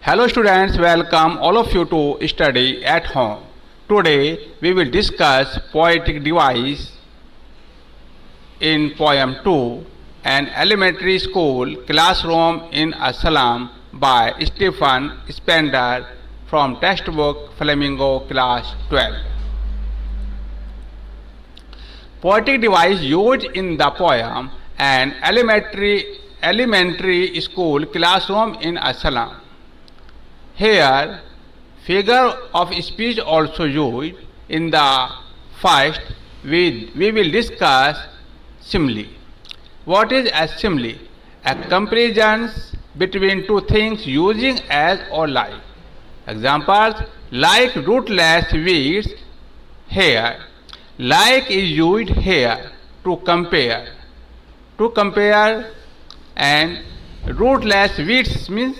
Hello students, welcome all of you to study at home. Today we will discuss poetic device in poem 2, an elementary school classroom in Assalam by Stephen Spender from textbook Flamingo class 12. Poetic device used in the poem an elementary school classroom in Assalam. Here, figure of speech also used. In the first, we will discuss simile. What is a simile? A comparison between two things using as or like. Examples, like rootless weeds here. Like is used here to compare. To compare, and rootless weeds means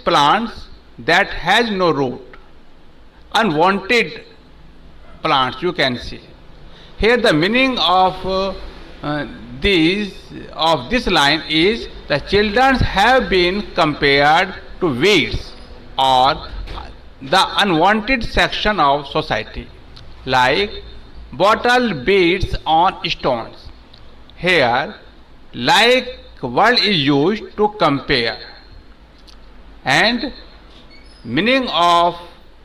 plants that has no root, unwanted plants you can see. Here the meaning of this line is the children have been compared to weeds or the unwanted section of society, like bottle beads on stones. Here, like word is used to compare, and meaning of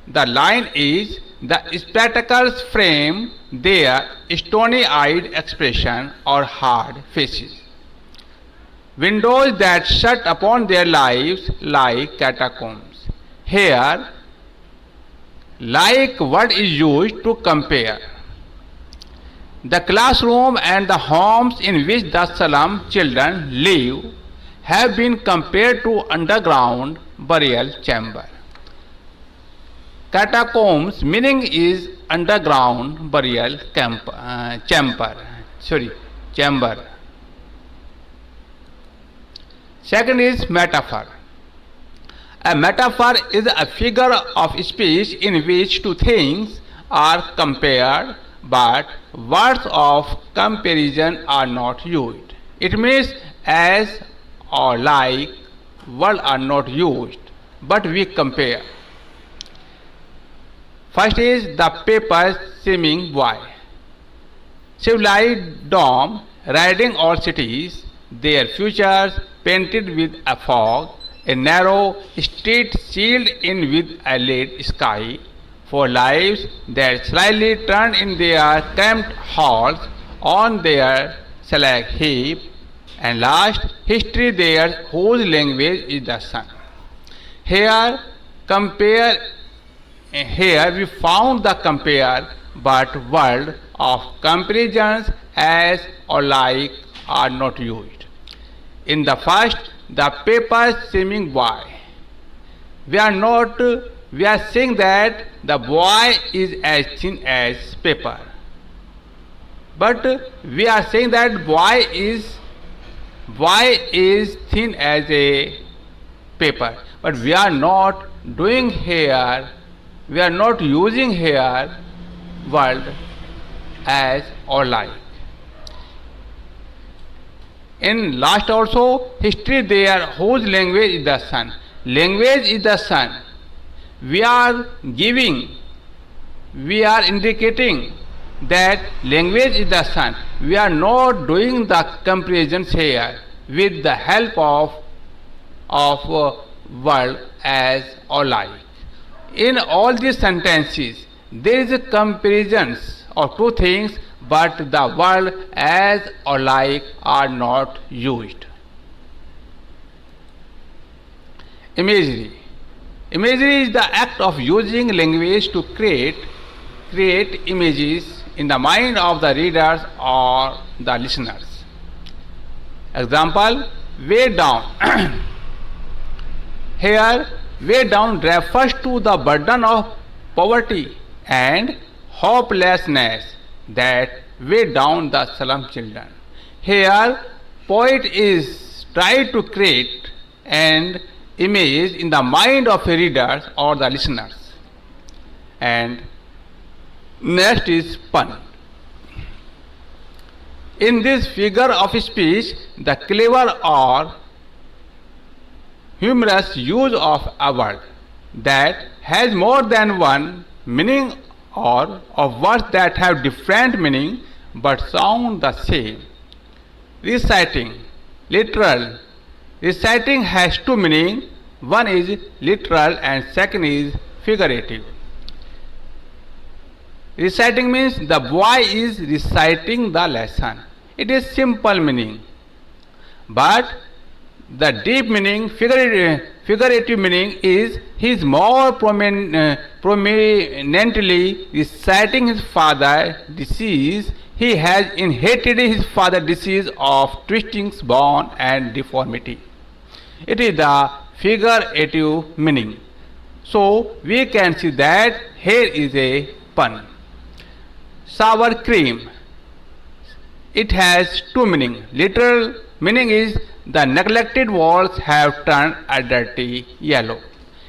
the line is the spectacles frame their stony-eyed expression or hard faces. Windows that shut upon their lives like catacombs. Here, like word is used to compare. The classroom and the homes in which the Salam children live have been compared to underground burial chamber. Catacombs meaning is underground burial chamber. Second is metaphor. A metaphor is a figure of speech in which two things are compared but words of comparison are not used. It means as or like words are not used, but we compare. First is the paper seeming boy. Civilized dome riding all cities, their futures painted with a fog, a narrow street sealed in with a lead sky, for lives that slyly turn in their cramped halls on their slag heap, and last, history there whose language is the sun. Here we found the compare but word of comparisons as or like are not used. In the first, the paper seeming boy. We are saying that the boy is as thin as paper. But we are saying that boy is thin as a paper, but we are not using here word as or like. In last also, history there whose language is the sun. Language is the sun. We are indicating that language is the sun. We are not doing the comparisons here with the help of word as or like. In all these sentences, there is a comparisons of two things, but the word as or like are not used. Imagery. Imagery is the act of using language to create images in the mind of the readers or the listeners. Example, way down. Here, way down refers to the burden of poverty and hopelessness that weigh down the Salam children. Here, poet is trying to create an image in the mind of the readers or the listeners. And next is pun. In this figure of speech, the clever or humorous use of a word that has more than one meaning or of words that have different meaning but sound the same. Reciting, literal. Reciting has two meanings. One is literal and second is figurative. Reciting means the boy is reciting the lesson. It is simple meaning. But the deep meaning, figurative meaning is he is more prominently reciting his father's disease. He has inherited his father's disease of twistings, bone and deformity. It is the figurative meaning. So we can see that here is a pun. Sour cream. It has two meanings. Literal meaning is the neglected walls have turned a dirty yellow.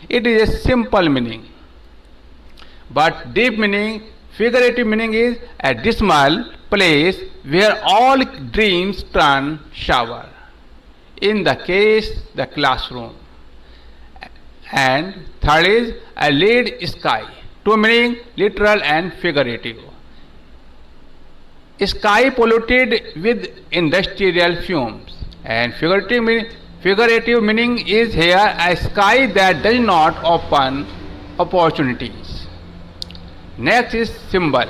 It is a simple meaning. But deep meaning, figurative meaning is a dismal place where all dreams turn sour. In the case, the classroom. And third is a lead sky. Two meaning, literal and figurative. Sky polluted with industrial fumes. And figurative meaning is here a sky that does not open opportunities. Next is symbol.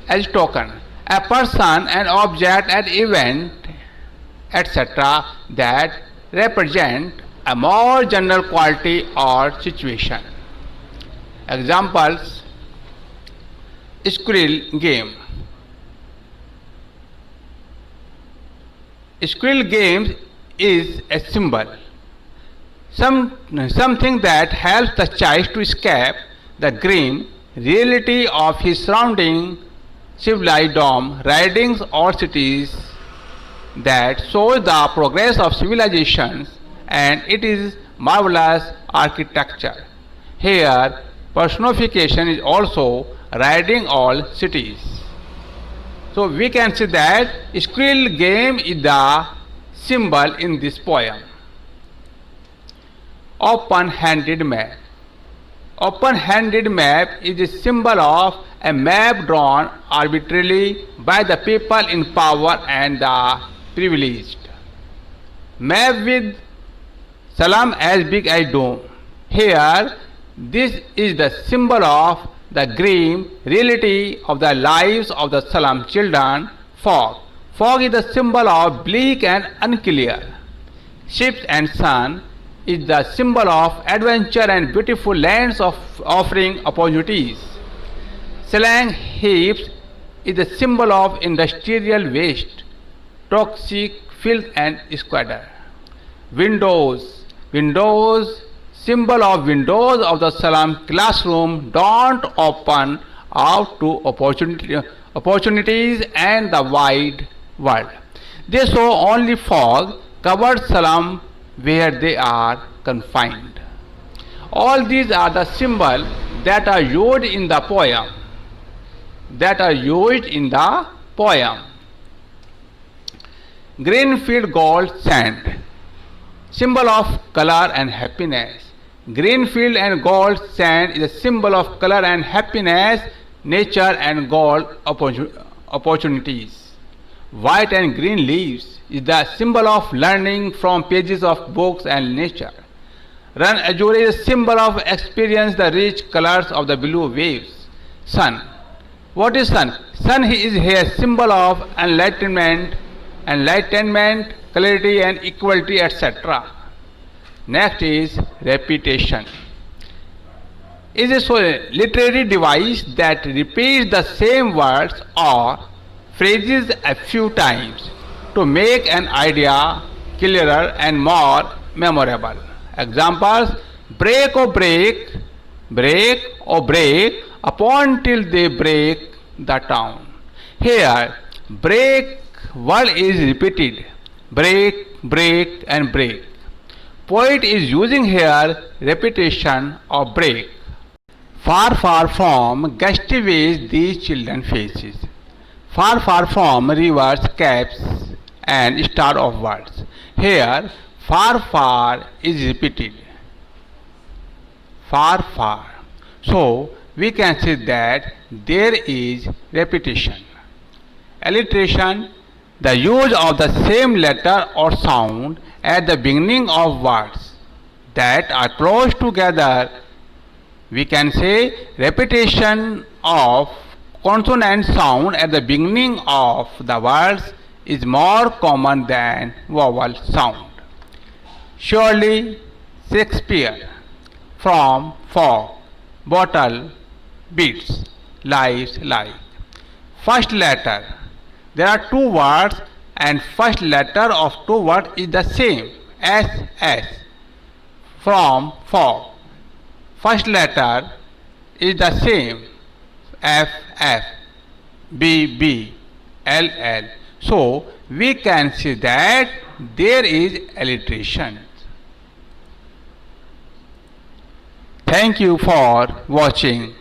As token, a person, an object, an event, etc. that represent a more general quality or situation. Examples: squirrel game. Squirrel game is a symbol, something that helps the child to escape the grim reality of his surrounding civilized dome, ridings or cities, that shows the progress of civilizations and it is marvelous architecture. Here personification is also riding all cities. So we can see that squirrel game is the symbol in this poem. Open-handed map. Open-handed map is a symbol of a map drawn arbitrarily by the people in power and the privileged. Map with salam as big as dome. Here, this is the symbol of the grim reality of the lives of the Salam children. Fog. Fog is the symbol of bleak and unclear. Ships and sun is the symbol of adventure and beautiful lands of offering opportunities. Slag heaps is the symbol of industrial waste, toxic filth and squalor. Windows. Windows, symbol of windows of the Salam classroom don't open out to opportunities and the wide world. They show only fog covered Salam where they are confined. All these are the symbols that are used in the poem. Greenfield gold sand, symbol of color and happiness. Greenfield and gold sand is a symbol of color and happiness, nature and gold opportunities. White and green leaves is the symbol of learning from pages of books and nature. Run azure is a symbol of experience the rich colors of the blue waves. Sun. What is sun? Sun is here symbol of enlightenment, clarity and equality, etc. Next is repetition. It is a literary device that repeats the same words or phrases a few times to make an idea clearer and more memorable. Examples: break or break, break or break upon till they break the town. Here, break word is repeated. Break, break and break. Poet is using here repetition of break. Far, far from gusty ways these children faces. Far, far from rivers, caps and star of words. Here, Far, far is repeated. Far, far. So we can say that there is repetition. Alliteration, the use of the same letter or sound at the beginning of words that are close together. We can say repetition of consonant sound at the beginning of the words is more common than vowel sound. Surely Shakespeare, from fog, bottle, beats, lies, like. First letter. There are two words and first letter of two words is the same. S, S. From, for. First letter is the same. F, F. B, B. L, L. So we can see that there is alliteration. Thank you for watching.